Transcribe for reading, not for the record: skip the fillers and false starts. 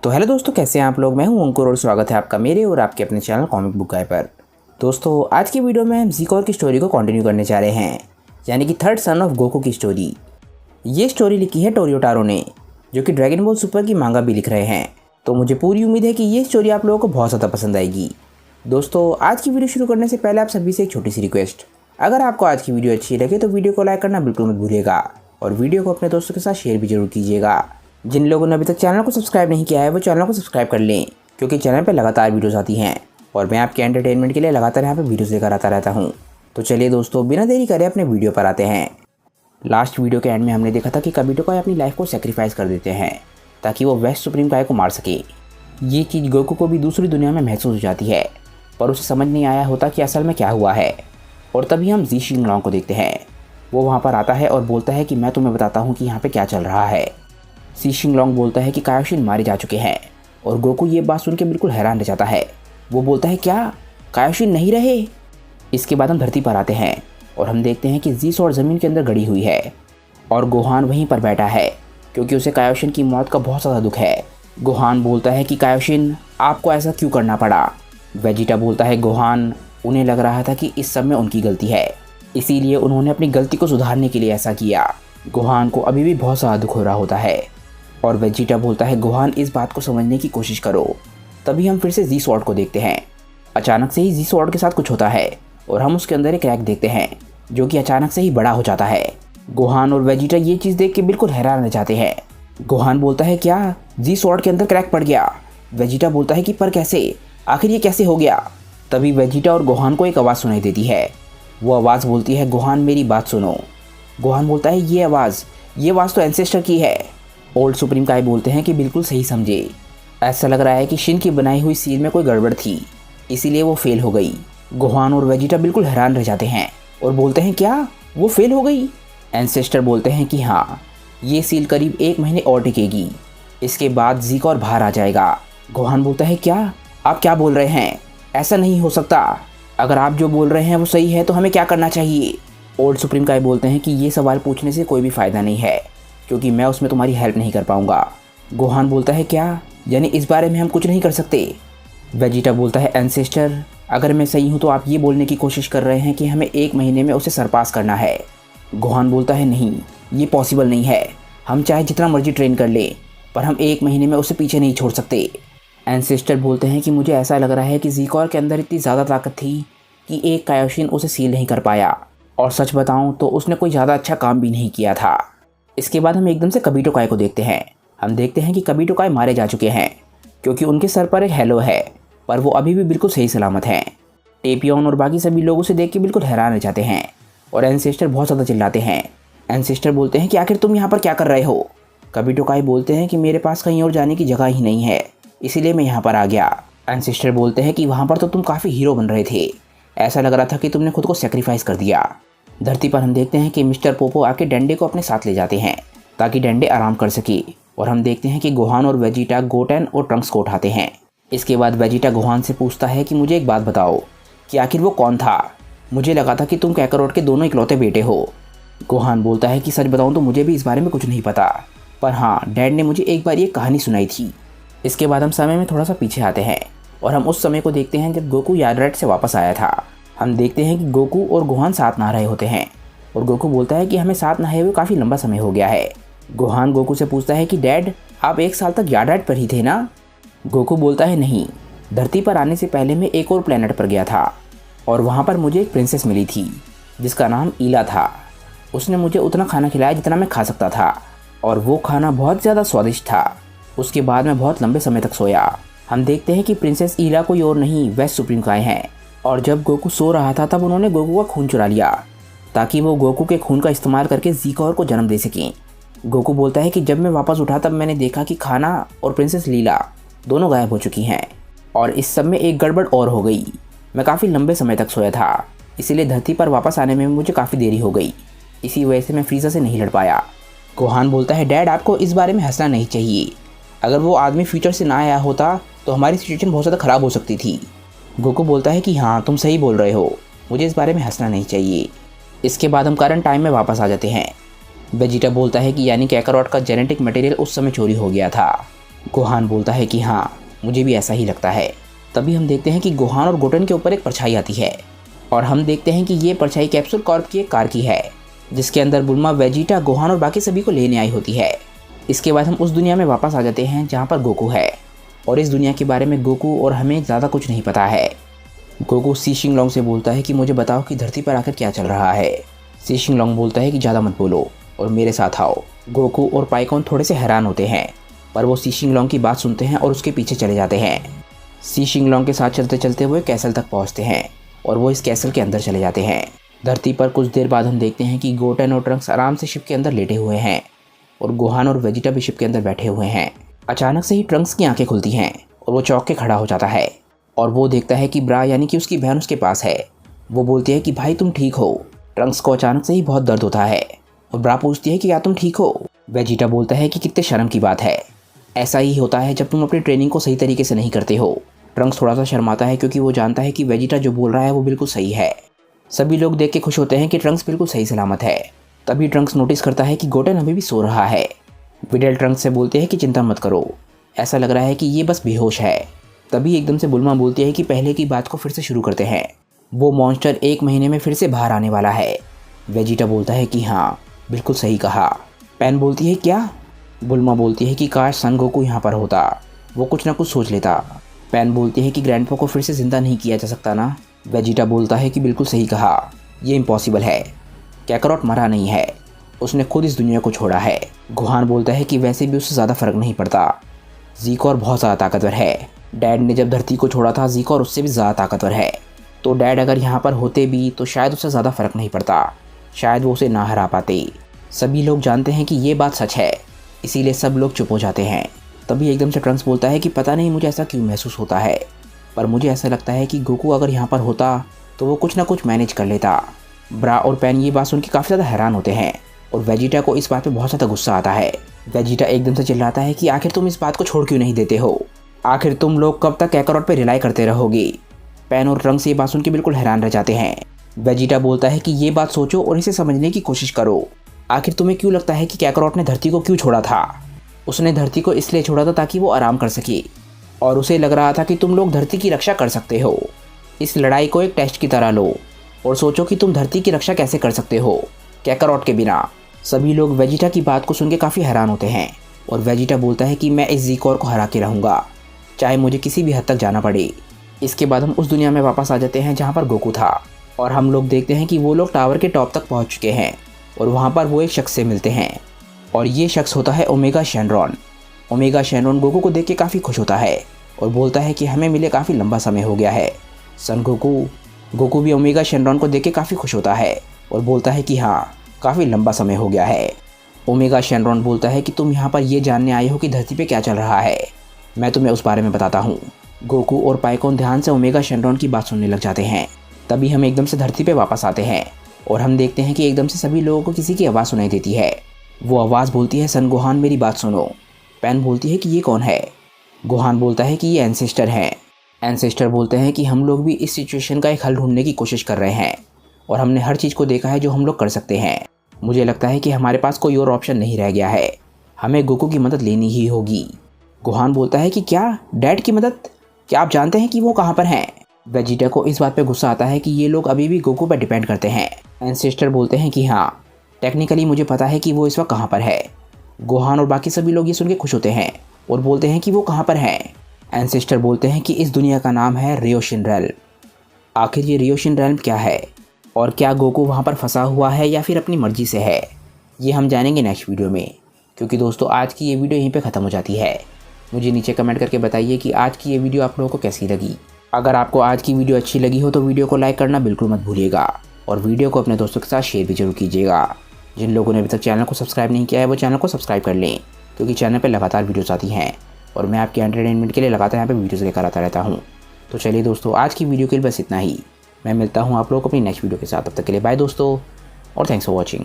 तो हेलो दोस्तों, कैसे हैं आप लोग। मैं हूं अंकुर और स्वागत है आपका मेरे और आपके अपने चैनल कॉमिक बुक गाय पर। दोस्तों, आज की वीडियो में हम ज़ीकोर की स्टोरी को कंटिन्यू करने जा रहे हैं, यानी कि थर्ड सन ऑफ गोकू की स्टोरी। ये स्टोरी लिखी है टोरियोटारो ने, जो कि ड्रैगन बॉल सुपर की मांगा भी लिख रहे हैं। तो मुझे पूरी उम्मीद है कि ये स्टोरी आप लोगों को बहुत ज़्यादा पसंद आएगी। दोस्तों, आज की वीडियो शुरू करने से पहले आप सभी से एक छोटी सी रिक्वेस्ट, अगर आपको आज की वीडियो अच्छी लगे तो वीडियो को लाइक करना बिल्कुल मत भूलिएगा और वीडियो को अपने दोस्तों के साथ शेयर भी जरूर कीजिएगा। जिन लोगों ने अभी तक चैनल को सब्सक्राइब नहीं किया है वो चैनल को सब्सक्राइब कर लें, क्योंकि चैनल पर लगातार वीडियोस आती हैं और मैं आपके एंटरटेनमेंट के लिए लगातार यहाँ पे वीडियोस लेकर आता रहता हूँ। तो चलिए दोस्तों, बिना देरी करे अपने वीडियो पर आते हैं। लास्ट वीडियो के एंड में हमने देखा था कि काबुटो काई अपनी लाइफ को सेक्रीफाइस कर देते हैं ताकि वो वेस्ट सुप्रीम काई को मार सके। ये चीज़ गोकू को भी दूसरी दुनिया में महसूस हो जाती है, पर उसे समझ नहीं आया होता कि असल में क्या हुआ है। और तभी हम जी शिंगलॉन्ग को देखते हैं। वो वहाँ पर आता है और बोलता है कि मैं तुम्हें बताता हूँ कि यहाँ पे क्या चल रहा है। जी शिंगलॉन्ग बोलता है कि कायोशिन मारे जा चुके हैं और गोकू ये बात सुन के बिल्कुल हैरान रह जाता है। वो बोलता है, क्या कायोशिन नहीं रहे? इसके बाद हम धरती पर आते हैं और हम देखते हैं कि जी स्वॉर्ड ज़मीन के अंदर गड़ी हुई है और गोहान वहीं पर बैठा है, क्योंकि उसे कायोशिन की मौत का बहुत ज़्यादा दुख है। गोहान बोलता है कि कायोशिन, आपको ऐसा क्यों करना पड़ा? वेजिटा बोलता है, गोहान, उन्हें लग रहा था कि इस सब में उनकी गलती है, इसीलिए उन्होंने अपनी गलती को सुधारने के लिए ऐसा किया। गोहान को अभी भी बहुत ज़्यादा दुख हो रहा होता है और वेजिटा बोलता है, गोहान, इस बात को समझने की कोशिश करो। तभी हम फिर से जी स्वॉर्ड को देखते हैं। अचानक से ही जी स्वॉर्ड के साथ कुछ होता है और हम उसके अंदर एक क्रैक देखते हैं, जो कि अचानक से ही बड़ा हो जाता है। गोहान और वेजिटा ये चीज़ देख के बिल्कुल हैरान रह जाते हैं। गोहान बोलता है, क्या जी स्वॉर्ड के अंदर क्रैक पड़ गया? वेजिटा बोलता है कि पर कैसे, आखिर ये कैसे हो गया? तभी वेजिटा और गोहान को एक आवाज़ सुनाई देती है। वो आवाज़ बोलती है, गोहान, मेरी बात सुनो। गोहान बोलता है, ये आवाज़ तो एंसेस्टर की है। ओल्ड सुप्रीम काई बोलते हैं कि बिल्कुल सही समझे, ऐसा लग रहा है कि शिन की बनाई हुई सील में कोई गड़बड़ थी, इसीलिए वो फेल हो गई। गोहान और वेजिटा बिल्कुल हैरान रह जाते हैं और बोलते हैं, क्या वो फेल हो गई? एंसेस्टर बोलते हैं कि हाँ, ये सील करीब 1 महीने और टिकेगी, इसके बाद ज़ीकोर बाहर आ जाएगा। गोहान बोलता है, क्या आप क्या बोल रहे हैं? ऐसा नहीं हो सकता। अगर आप जो बोल रहे हैं वो सही है तो हमें क्या करना चाहिए? ओल्ड सुप्रीम काई बोलते हैं कि ये सवाल पूछने से कोई भी फ़ायदा नहीं है, क्योंकि मैं उसमें तुम्हारी हेल्प नहीं कर पाऊंगा। गोहान बोलता है, क्या यानी इस बारे में हम कुछ नहीं कर सकते? वेजिटा बोलता है, एंसेस्टर, अगर मैं सही हूँ तो आप ये बोलने की कोशिश कर रहे हैं कि हमें 1 महीने में उसे सरपास करना है। गोहान बोलता है, नहीं, ये पॉसिबल नहीं है। हम चाहे जितना मर्जी ट्रेन कर लें, पर हम 1 महीने में उसे पीछे नहीं छोड़ सकते। एंसेस्टर बोलते हैं कि मुझे ऐसा लग रहा है कि ज़ीकोर के अंदर इतनी ज़्यादा ताकत थी कि एक कायोशिन उसे सील नहीं कर पाया, और सच बताऊं तो उसने कोई ज़्यादा अच्छा काम भी नहीं किया था। इसके बाद हम एकदम से काबुटो काई को देखते हैं। हम देखते हैं कि काबुटो काई मारे जा चुके हैं, क्योंकि उनके सर पर एक हेलो है, पर वो अभी भी बिल्कुल सही सलामत हैं। टेपियोन और बाकी सभी लोग उसे देख के बिल्कुल हैरान रह जाते हैं और एंसेस्टर बहुत ज़्यादा चिल्लाते हैं। एंसेस्टर बोलते हैं कि आखिर तुम यहाँ पर क्या कर रहे हो? काबुटो काई बोलते हैं कि मेरे पास कहीं और जाने की जगह ही नहीं है, इसीलिए मैं यहाँ पर आ गया। एंसेस्टर बोलते हैं कि वहाँ पर तो तुम काफ़ी हीरो बन रहे थे, ऐसा लग रहा था कि तुमने खुद को सेक्रीफाइस कर दिया। धरती पर हम देखते हैं कि मिस्टर पोपो आके डंडे को अपने साथ ले जाते हैं ताकि डंडे आराम कर सके, और हम देखते हैं कि गोहान और वेजिटा गोटेन और ट्रंक्स को उठाते हैं। इसके बाद वेजिटा गोहान से पूछता है कि मुझे एक बात बताओ कि आखिर वो कौन था? मुझे लगा था कि तुम कैकरोट के दोनों इकलौते बेटे हो। गोहान बोलता है कि सच बताऊँ तो मुझे भी इस बारे में कुछ नहीं पता, पर हाँ, डैड ने मुझे एक बार ये कहानी सुनाई थी। इसके बाद हम समय में थोड़ा सा पीछे आते हैं और हम उस समय को देखते हैं जब गोकू यार्डराइट से वापस आया था। हम देखते हैं कि गोकू और गोहान साथ नहा रहे होते हैं और गोकू बोलता है कि हमें साथ नहाए हुए काफ़ी लंबा समय हो गया है। गोहान गोकू से पूछता है कि डैड, आप 1 साल तक यार्डराइट पर ही थे ना? गोकू बोलता है, नहीं, धरती पर आने से पहले मैं एक और प्लेनेट पर गया था और वहाँ पर मुझे एक प्रिंसेस मिली थी जिसका नाम ईला था। उसने मुझे उतना खाना खिलाया जितना मैं खा सकता था और वो खाना बहुत ज़्यादा स्वादिष्ट था। उसके बाद मैं बहुत लंबे समय तक सोया। हम देखते हैं कि प्रिंसेस ईला कोई और नहीं, वेस्ट सुप्रीम काई हैं, और जब गोकू सो रहा था तब उन्होंने गोकू का खून चुरा लिया ताकि वो गोकू के खून का इस्तेमाल करके ज़ीकोर को जन्म दे सकें। गोकू बोलता है कि जब मैं वापस उठा तब मैंने देखा कि खाना और प्रिंसेस लीला दोनों गायब हो चुकी हैं, और इस सब में एक गड़बड़ और हो गई। मैं काफ़ी लंबे समय तक सोया था, इसीलिए धरती पर वापस आने में मुझे काफ़ी देरी हो गई, इसी वजह से मैं फ्रीज़र से नहीं लड़ पाया। गोहान बोलता है, डैड, आपको इस बारे में हंसना नहीं चाहिए। अगर वो आदमी फ्यूचर से ना आया होता तो हमारी सिचुएशन बहुत ज़्यादा ख़राब हो सकती थी। गोकू बोलता है कि हाँ, तुम सही बोल रहे हो, मुझे इस बारे में हंसना नहीं चाहिए। इसके बाद हम करंट टाइम में वापस आ जाते हैं। वेजिटा बोलता है कि यानी कैकरोट का जेनेटिक मटेरियल उस समय चोरी हो गया था गोहान बोलता है कि हाँ, मुझे भी ऐसा ही लगता है। तभी हम देखते हैं कि गोहान और गोटेन के ऊपर एक परछाई आती है और हम देखते हैं कि ये परछाई कैप्सूल कॉर्प की एक कार की है, जिसके अंदर बुल्मा, वेजिटा, गोहान और बाकी सभी को लेने आई होती है। इसके बाद हम उस दुनिया में वापस आ जाते हैं जहाँ पर गोकू है, और इस दुनिया के बारे में गोकू और हमें ज़्यादा कुछ नहीं पता है। गोकू सी शिंगलोंग से बोलता है कि मुझे बताओ कि धरती पर आकर क्या चल रहा है। सी शिंगलोंग बोलता है कि ज़्यादा मत बोलो और मेरे साथ आओ। गोकू और पाइकॉन थोड़े से हैरान होते हैं, पर वो सी शिंगलोंग की बात सुनते हैं और उसके पीछे चले जाते हैं। सी शिंगलोंग के साथ चलते चलते वो एक कैसल तक पहुँचते हैं और वो इस कैसल के अंदर चले जाते हैं। धरती पर कुछ देर बाद हम देखते हैं कि गोटेन और ट्रंक्स आराम से शिप के अंदर लेटे हुए हैं और गोहान और वेजिटा भी शिप के अंदर बैठे हुए हैं। अचानक से ही ट्रंक्स की आंखें खुलती हैं और वो चौंक के खड़ा हो जाता है और वो देखता है कि ब्रा यानी कि उसकी बहन उसके पास है। वो बोलती है कि भाई तुम ठीक हो। ट्रंक्स को अचानक से ही बहुत दर्द होता है और ब्रा पूछती है कि क्या तुम ठीक हो। वेजिटा बोलता है कि कितने शर्म की बात है, ऐसा ही होता है जब तुम अपनी ट्रेनिंग को सही तरीके से नहीं करते हो। ट्रंक्स थोड़ा सा शर्माता है क्योंकि वो जानता है कि वेजिटा जो बोल रहा है वो बिल्कुल सही है। सभी लोग देख के खुश होते हैं कि ट्रंक्स बिल्कुल सही सलामत है। तभी ट्रंक्स नोटिस करता है कि गोटेन अभी भी सो रहा है। विडेल ट्रंक्स से बोलते हैं कि चिंता मत करो, ऐसा लग रहा है कि ये बस बेहोश है। तभी एकदम से बुल्मा बोलती है कि पहले की बात को फिर से शुरू करते हैं, वो मॉन्स्टर 1 महीने में फिर से बाहर आने वाला है। वेजिटा बोलता है कि हाँ, बिल्कुल सही कहा। पैन बोलती है क्या? बुल्मा बोलती है कि काश सन गोकू यहाँ पर होता, वो कुछ ना कुछ सोच लेता। पैन बोलती है कि ग्रैंडपा को फिर से जिंदा नहीं किया जा सकता ना। वेजिटा बोलता है कि बिल्कुल सही कहा, ये इम्पॉसिबल है। कैकरॉट मरा नहीं है, उसने खुद इस दुनिया को छोड़ा है। गोहान बोलता है कि वैसे भी उससे ज़्यादा फर्क नहीं पड़ता, ज़ीकोर बहुत ज़्यादा ताकतवर है। डैड ने जब धरती को छोड़ा था ज़ीकोर उससे भी ज़्यादा ताकतवर है, तो डैड अगर यहाँ पर होते भी तो शायद उससे ज़्यादा फर्क नहीं पड़ता, शायद वो उसे ना हरा पाते। सभी लोग जानते हैं कि ये बात सच है, इसीलिए सब लोग चुप हो जाते हैं। तभी एकदम से ट्रंक्स बोलता है कि पता नहीं मुझे ऐसा क्यों महसूस होता है, पर मुझे ऐसा लगता है कि गोकू अगर यहाँ पर होता तो वो कुछ ना कुछ मैनेज कर लेता। ब्रा और पैन ये बात सुन के काफ़ी ज़्यादा हैरान होते हैं और वेजिटा को इस बात पे बहुत ज़्यादा गुस्सा आता है। वेजिटा एकदम से चिल्लाता है कि आखिर तुम इस बात को छोड़ क्यों नहीं देते हो, आखिर तुम लोग कब तक कैकरॉट पे रिलाई करते रहोगे। पैन और ट्रंक्स ये बात सुन के बिल्कुल हैरान रह जाते हैं। वेजिटा बोलता है कि ये बात सोचो और इसे समझने की कोशिश करो, आखिर तुम्हें क्यों लगता है कि कैकरॉट ने धरती को क्यों छोड़ा था। उसने धरती को इसलिए छोड़ा था ताकि वो आराम कर सके, और उसे लग रहा था कि तुम लोग धरती की रक्षा कर सकते हो। इस लड़ाई को एक टेस्ट की तरह लो और सोचो कि तुम धरती की रक्षा कैसे कर सकते हो कैकरॉट के बिना। सभी लोग वेजिटा की बात को सुन के काफ़ी हैरान होते हैं और वेजिटा बोलता है कि मैं इस ज़ीकोर को हरा के रहूँगा, चाहे मुझे किसी भी हद तक जाना पड़े। इसके बाद हम उस दुनिया में वापस आ जाते हैं जहाँ पर गोकू था और हम लोग देखते हैं कि वो लोग टावर के टॉप तक पहुँच चुके हैं और वहाँ पर वो एक शख्स से मिलते हैं और ये शख्स होता है omega Shenron. Omega Shenron Goku को देख के काफ़ी खुश होता है और बोलता है कि हमें मिले काफ़ी लंबा समय हो गया है सन गोकू। गोकू भी ओमेगा शेनरॉन को देख के काफ़ी खुश होता है और बोलता है कि हाँ, काफ़ी लंबा समय हो गया है। ओमेगा शेनरॉन बोलता है कि तुम यहाँ पर ये जानने आए हो कि धरती पे क्या चल रहा है, मैं तुम्हें उस बारे में बताता हूँ। गोकू और पाइकॉन ध्यान से ओमेगा शेनरॉन की बात सुनने लग जाते हैं। तभी हम एकदम से धरती पे वापस आते हैं और हम देखते हैं कि एकदम से सभी लोगों को किसी की आवाज़ सुनाई देती है। वो आवाज़ बोलती है, सन गोहान मेरी बात सुनो। पैन बोलती है कि ये कौन है। गोहान बोलता है कि ये एंसेस्टर हैं। एंसेस्टर बोलते हैं कि हम लोग भी इस सिचुएशन का एक हल ढूंढने की कोशिश कर रहे हैं और हमने हर चीज़ को देखा है जो हम लोग कर सकते हैं। मुझे लगता है कि हमारे पास कोई और ऑप्शन नहीं रह गया है, हमें गोकू की मदद लेनी ही होगी। गोहान बोलता है कि क्या डैड की मदद, क्या आप जानते हैं कि वो कहाँ पर हैं। वेजिटा को इस बात पे गुस्सा आता है कि ये लोग अभी भी गोकू पर डिपेंड करते हैं। एंसेस्टर बोलते हैं कि हाँ, टेक्निकली मुझे पता है कि वो इस वक्त कहाँ पर है। गोहान और बाकी सभी लोग ये सुन के खुश होते हैं और बोलते हैं कि वो कहाँ पर हैं। एंसेस्टर बोलते हैं कि इस दुनिया का नाम है रियोशिन रेल्म। आखिर ये रियोशिन रेल्म क्या है और क्या गोकू वहाँ पर फंसा हुआ है या फिर अपनी मर्जी से है, ये हम जानेंगे नेक्स्ट वीडियो में। क्योंकि दोस्तों आज की ये वीडियो यहीं पे ख़त्म हो जाती है। मुझे नीचे कमेंट करके बताइए कि आज की ये वीडियो आप लोगों को कैसी लगी। अगर आपको आज की वीडियो अच्छी लगी हो तो वीडियो को लाइक करना बिल्कुल मत भूलिएगा और वीडियो को अपने दोस्तों के साथ शेयर भी जरूर कीजिएगा। जिन लोगों ने अभी तक चैनल को सब्सक्राइब नहीं किया है वो चैनल को सब्सक्राइब कर लें, क्योंकि चैनल पर लगातार वीडियोस आती हैं और मैं आपके एंटरटेनमेंट के लिए लगातार यहाँ पे वीडियोस लेकर आता रहता हूँ। तो चलिए दोस्तों, आज की वीडियो के लिए बस इतना ही। मैं मिलता हूँ आप लोगों को अपनी नेक्स्ट वीडियो के साथ। तब तक के लिए बाय दोस्तों और थैंक्स फॉर वॉचिंग।